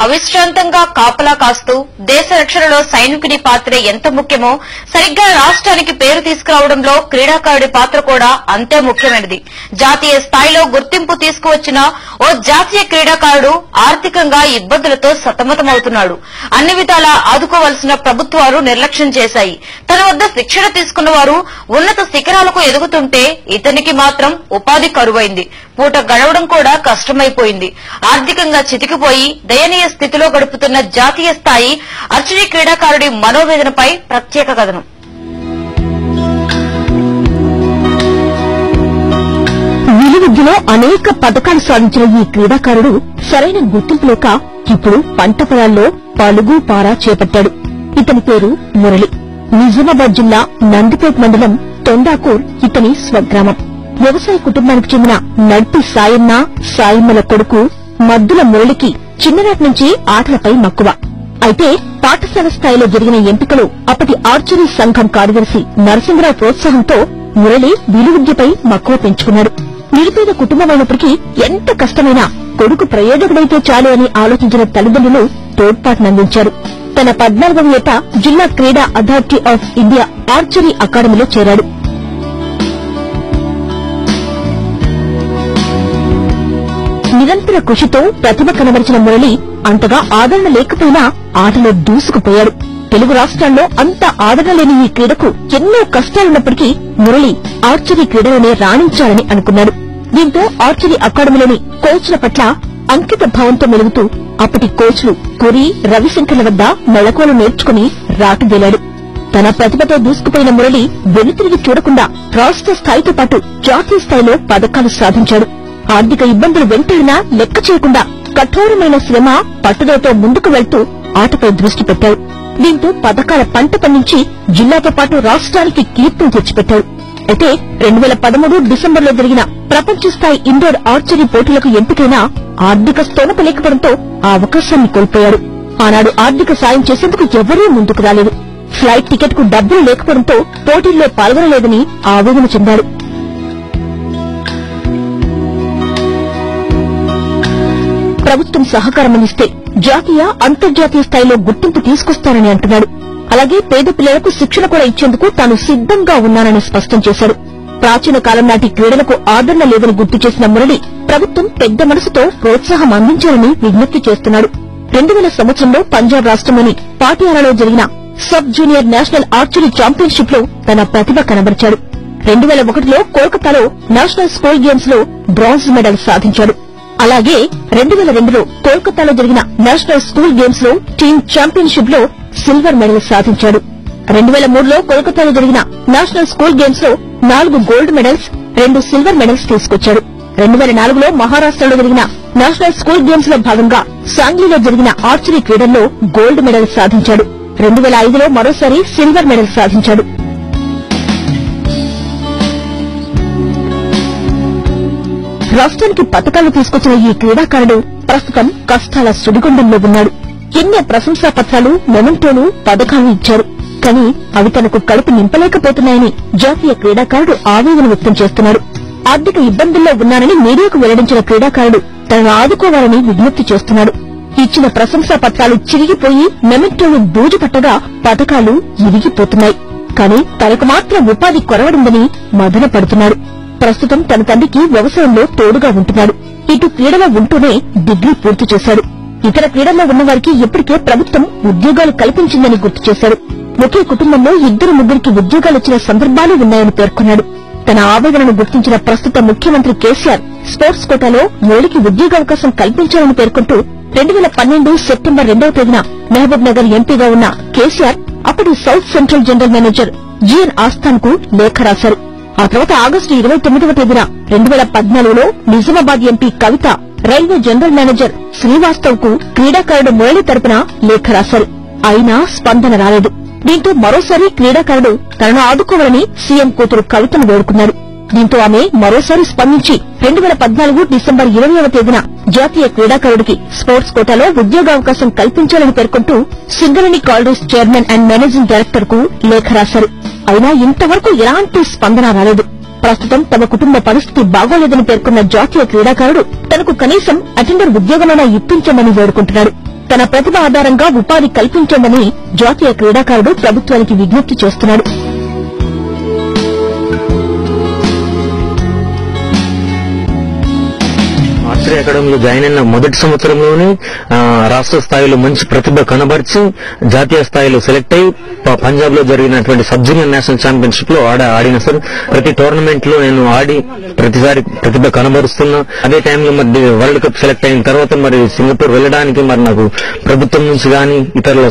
అవిశ్రాంతంగా కాపలా కాస్తూ దేశ రక్షణలో సైనికుడి పాత్ర ఎంత ముఖ్యమో సరిగ్గా రాష్ట్రానికి పేరు తీసుకురావడంలో క్రీడాకారుడి పాత్ర కూడా అంతే ముఖ్యమైనది. జాతీయ స్థాయిలో గుర్తింపు తీసుకువచ్చిన ఓ జాతీయ క్రీడాకారుడు ఆర్థికంగా ఇబ్బందులతో సతమతమవుతున్నాడు. అన్ని విధాలా ఆదుకోవాల్సిన ప్రభుత్వాలు నిర్లక్ష్యం చేశాయి. తన వద్ద శిక్షణ తీసుకున్న వారు ఉన్నత శిఖరాలకు ఎదుగుతుంటే ఇతనికి మాత్రం ఉపాధి కరువైంది. పూట గడవడం కూడా కష్టమైపోయింది. ఆర్థికంగా చితికిపోయి దయనీయ స్థితిలో గడుపుతున్న జాతీయ స్థాయి ఆర్చరీ క్రీడాకారుడి మనోవేదనపై ప్రత్యేక కథనం. విలువిద్యలో అనేక పథకాలు సాధించిన ఈ క్రీడాకారుడు సరైన గుర్తింపు లేక ఇప్పుడు పంట పొలాల్లో పలుగు పారా చేపట్టాడు. ఇతని పేరు మురళి. నిజామాబాద్ జిల్లా నందిపేట్ మండలం తొండాకూర్ ఇతని స్వగ్రామం. వ్యవసాయ కుటుంబానికి చెందిన నడ్పి సాయన్న సాయమ్మల కొడుకు మద్దుల మురళికి చిన్ననాటి నుంచి ఆటలపై మక్కువ. అయితే పాఠశాల స్థాయిలో జరిగిన ఎంపికలు అప్పటి ఆర్చరీ సంఘం కార్యదర్శి నరసింహరావు ప్రోత్సాహంతో మురళి విలువిద్యపై మక్కువ పెంచుకున్నాడు. నిరుపేద కుటుంబమైనప్పటికీ ఎంత కష్టమైనా కొడుకు ప్రయోజకుడైతే చాలు అని ఆలోచించిన తల్లిదండ్రులు తోడ్పాటునందించారు. తన 14వ ఏట జిల్లా క్రీడా అథారిటీ ఆఫ్ ఇండియా ఆర్చరీ అకాడమీలో చేరాడు. నిరంతర కృషితో ప్రతిభ కనబరిచిన మురళి అంతగా ఆదరణ లేకపోయినా ఆటలో దూసుకుపోయాడు. తెలుగు రాష్ట్రాల్లో అంత ఆదరణ లేని ఈ క్రీడకు ఎన్నో కష్టాలున్నప్పటికీ మురళి ఆర్చరీ క్రీడలోనే రాణించాలని అనుకున్నాడు. దీంతో ఆర్చరీ అకాడమీలోని కోచ్ల పట్ల అంకిత భావంతో మెలుగుతూ అప్పటి కోచ్లు పురి రవిశంకర్ల వద్ద మెళకువలు నేర్చుకుని రాటుదేలాడు. తన ప్రతిభతో దూసుకుపోయిన మురళి వెనుతిరిగి చూడకుండా రాష్ట్ర స్థాయితో పాటు జాతీయ స్థాయిలో పథకాలు సాధించాడు. ఆర్థిక ఇబ్బందులు వెంటాడినా లెక్క చేయకుండా కఠోరమైన శ్రమ పట్టుదలతో ముందుకు వెళ్తూ ఆటపై దృష్టి పెట్టాడు. దీంతో పథకాల పంట పండించి జిల్లాతో పాటు రాష్ట్రానికి కీర్తిని తెచ్చిపెట్టాడు. అయితే 2013 డిసెంబర్లో జరిగిన ప్రపంచ స్థాయి ఇండోర్ ఆర్చరీ పోటీలకు ఎంపికైనా ఆర్థిక స్తోమత లేకపోవడంతో ఆ అవకాశాన్ని కోల్పోయాడు. ఆనాడు ఆర్థిక సాయం చేసేందుకు ఎవరూ ముందుకు రాలేదు. ఫ్లైట్ టికెట్ కు డబ్బులు లేకపోవడంతో పోటీల్లో పాల్గొనలేదని ఆవేదన చెందాడు. ప్రభుత్వం సహకారం అందిస్తే జాతీయ అంతర్జాతీయ స్థాయిలో గుర్తింపు తీసుకొస్తానని అంటున్నాడు. అలాగే పేద పిల్లలకు శిక్షణ కూడా ఇచ్చేందుకు తాను సిద్దంగా ఉన్నానని స్పష్టం చేశాడు. ప్రాచీన కాలం నాటి క్రీడలకు ఆదరణ లేదని గుర్తు చేసిన మురళి ప్రభుత్వం పెద్ద మనసుతో ప్రోత్సాహం అందించాలని విజ్ఞప్తి చేస్తున్నాడు. 2000 సంవత్సరంలో పంజాబ్ రాష్ట్రంలోని పాటియాలాలో జరిగిన sub junior national archery championship లో తన ప్రతిభ కనబరిచాడు. 2001లో కోల్కతాలో నేషనల్ స్కూల్ గేమ్స్ లో బ్రాంజ్ మెడల్ సాధించాడు. అలాగే 2002లో కోల్కతాలో జరిగిన నేషనల్ స్కూల్ గేమ్స్ లో టీమ్ ఛాంపియన్షిప్ లో సిల్వర్ మెడల్ సాధించాడు. 2003లో కోల్కతాలో జరిగిన నేషనల్ స్కూల్ గేమ్స్ లో 4 గోల్డ్ మెడల్స్ 2 సిల్వర్ మెడల్స్ తీసుకొచ్చాడు. 2004లో మహారాష్ట్రలో జరిగిన నేషనల్ స్కూల్ గేమ్స్ లో భాగంగా సాంగ్లీలో జరిగిన ఆర్చరీ క్రీడల్లో గోల్డ్ మెడల్ సాధించాడు. 2005లో మరోసారి సిల్వర్ మెడల్ సాధించాడు. రాష్ట్రానికి పథకాలు తీసుకొచ్చిన ఈ క్రీడాకారుడు ప్రస్తుతం కష్టాల సుడిగుండంలో ఉన్నాడు. ఎన్నో ప్రశంసా పత్రాలు, మెమెంటోలు, పథకాలు ఇచ్చారు. కానీ అవి తనకు కడుపు నింపలేకపోతున్నాయని జాతీయ క్రీడాకారుడు ఆవేదన వ్యక్తం చేస్తున్నాడు. ఆర్థిక ఇబ్బందుల్లో ఉన్నానని మీడియాకు వెల్లడించిన క్రీడాకారుడు తనను ఆదుకోవాలని విజ్ఞప్తి చేస్తున్నాడు. ఇచ్చిన ప్రశంసా పత్రాలు చిరిగిపోయి మెమెంటోలు బూజుపట్టగా పథకాలు ఇరిగిపోతున్నాయి. కానీ తనకు మాత్రం ఉపాధి కొరవడిందని మదన పడుతున్నాడు. ప్రస్తుతం తన తండ్రికి వ్యవసాయంలో తోడుగా ఉంటున్నాడు. ఇటు క్రీడలో ఉంటూనే డిగ్రీ పూర్తి చేశాడు. ఇతర క్రీడల్లో ఉన్నవారికి ఇప్పటికే ప్రభుత్వం ఉద్యోగాలు కల్పించిందని గుర్తు చేశాడు. ఒకే కుటుంబంలో 2-3కి ఉద్యోగాలిచ్చిన సందర్భాలు ఉన్నాయని పేర్కొన్నాడు. తన ఆవేదనను గుర్తించిన ప్రస్తుత ముఖ్యమంత్రి కేసీఆర్ స్పోర్ట్స్ కోటాలో మురళికి ఉద్యోగావకాశం కల్పించాలని పేర్కొంటూ 2012 సెప్టెంబర్ 2వ తేదీన మహబూబ్ నగర్ ఎంపీగా ఉన్న కేసీఆర్ అప్పటి South Central general manager G N Asthan కు లేఖ రాశారు. ఆ తర్వాత ఆగస్టు 29వ తేదీన 2014లో Nizamabad MP Kavitha railway general manager Srivastav కు క్రీడాకారుడు మురళి తరపున లేఖ రాశారు. అయినా స్పందన రాలేదు. దీంతో మరోసారి క్రీడాకారుడు తనను ఆదుకోవాలని సీఎం కూతురు కవితను వేడుకున్నారు. దీంతో ఆమె మరోసారి స్పందించి 2014 డిసెంబర్ 20వ తేదీన జాతీయ క్రీడాకారుడికి స్పోర్ట్స్ కోటాలో ఉద్యోగావకాశం కల్పించాలని పేర్కొంటూ Singareni collieries chairman and managing director కు లేఖ రాశారు. అయినా ఇంతవరకు ఎలాంటి స్పందన రాలేదు. ప్రస్తుతం తమ కుటుంబ పరిస్థితి బాగోలేదని పేర్కొన్న జాతీయ క్రీడాకారుడు తనకు కనీసం అటెండర్ ఉద్యోగమైనా ఇప్పించమని వేడుకుంటున్నాడు. తన ప్రతిభ ఆధారంగా ఉపాధి కల్పించండని జాతీయ క్రీడాకారుడు ప్రభుత్వానికి విజ్ఞప్తి చేస్తున్నాడు. ఆర్చరీ అకాడమీలో జాయిన్ అయిన మొదటి సంవత్సరంలోనే రాష్ట్ర స్థాయిలో మంచి ప్రతిభ కనబరిచి జాతీయ స్థాయిలో సెలెక్ట్ అయి పంజాబ్ లో జరిగినటువంటి సబ్ జూనియర్ నేషనల్ ఛాంపియన్షిప్ లో ఆడిన సార్. ప్రతి టోర్నమెంట్ లో నేను ఆడి ప్రతిసారి ప్రతిభ కనబరుస్తున్నా. అదే టైంలో మరి వరల్డ్ కప్ సెలెక్ట్ అయిన తర్వాత మరి సింగపూర్ వెళ్ళడానికి మరి నాకు ప్రభుత్వం నుంచి గానీ ఇతరుల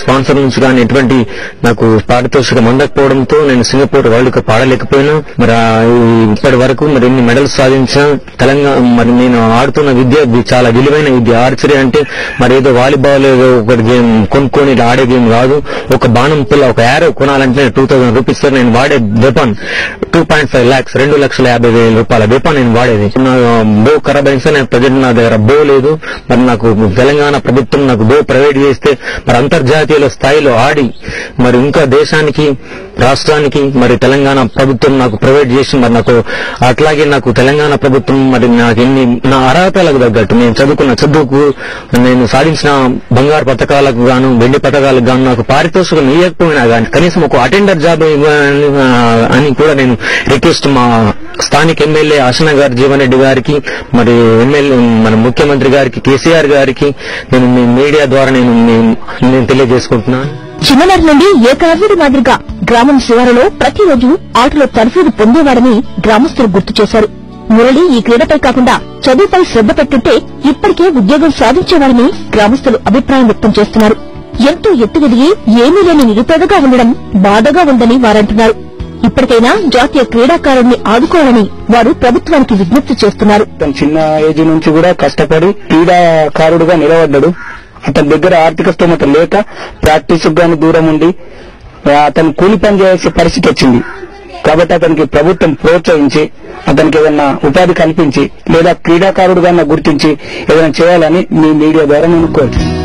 స్పాన్సర్ నుంచి గానీ ఎటువంటి నాకు పారితోషికం అందకపోవడంతో నేను సింగపూర్ వరల్డ్ కప్ ఆడలేకపోయినా. మరి ఇప్పటి వరకు మరి ఎన్ని మెడల్స్ సాధించా. తెలంగాణ మరి నేను ఆడుతున్న విద్య చాలా విలువైన విద్య. ఆర్చరీ అంటే మరి ఏదో వాలీబాల్ ఏదో ఒకటి గేమ్ కొనుక్కొని ఆడే గేమ్ కాదు. ఒక బాణం పిల్ల ఒక యారో కొనాలంటే 2000 రూపీస్ సార్. నేను వాడే వెపన్ 2.5 lakhs 2,50,000 రూపాయల వెపన్ నేను వాడేది. బో ఖరాబ్ అయింది సార్. నేను ప్రజెంట్ నా దగ్గర బో లేదు. మరి నాకు తెలంగాణ ప్రభుత్వం నాకు బో ప్రొవైడ్ చేస్తే మరి అంతర్జాతీయ స్థాయిలో ఆడి మరి ఇంకా దేశానికి రాష్ట్రానికి మరి తెలంగాణ ప్రభుత్వం నాకు ప్రొవైడ్ చేసి మరి నాకు అట్లాగే నాకు తెలంగాణ ప్రభుత్వం మరి నాకు ఎన్ని నా అర్హతలకు తగ్గట్టు నేను చదువుకున్న చదువుకు నేను సాధించిన బంగారు పథకాలకు గాను వెండి పథకాలకు గాను నాకు పారితోషికం ఇవ్వకపోయినా గానీ కనీసం ఒక అటెండర్ జాబ్ అని కూడా నేను రిక్వెస్ట్ మా స్థానిక ఎమ్మెల్యే ఆశనగారి జీవన్ రెడ్డి గారికి మరి ఎమ్మెల్యే మన ముఖ్యమంత్రి గారికి కేసీఆర్ గారికి నేను మీ మీడియా ద్వారా నేను తెలియజేసుకుంటున్నాను. చిన్ననాటి నుండి ఏకలవ్యుడి మాదిరిగా గ్రామం శివారులో ప్రతిరోజు ఆటలో తర్ఫీదు పొందేవాడని గ్రామస్తులు గుర్తు చేశారు. మురళి ఈ క్రీడపై కాకుండా చదువుపై శ్రద్ధ పెట్టుంటే ఇప్పటికే ఉద్యోగం సాధించేవాడని గ్రామస్తులు అభిప్రాయం వ్యక్తం చేస్తున్నారు. ఎంతో ఎత్తుగెదిగి ఏమీ లేని నిరుపేదగా ఉండడం బాధగా ఉందని వారంటున్నారు. ఇప్పటికైనా జాతీయ క్రీడాకారుణ్ణి ఆదుకోవాలని వారు ప్రభుత్వానికి విజ్ఞప్తి చేస్తున్నారు. చిన్న ఏజ్ నుంచి కూడా కష్టపడి క్రీడాకారుడుగా నిలబడ్డాడు. అతని దగ్గర ఆర్థిక స్తోమత లేక ప్రాక్టీస్ గాని దూరం ఉండి అతను కూలి పని చేసే పరిస్థితి వచ్చింది. కాబట్టి అతనికి ప్రభుత్వం ప్రోత్సహించి అతనికి ఏదన్నా ఉపాధి కల్పించి లేదా క్రీడాకారుడుగా గుర్తించి ఏదైనా చేయాలని మీ మీడియా ద్వారా నేను కోరుతున్నాను.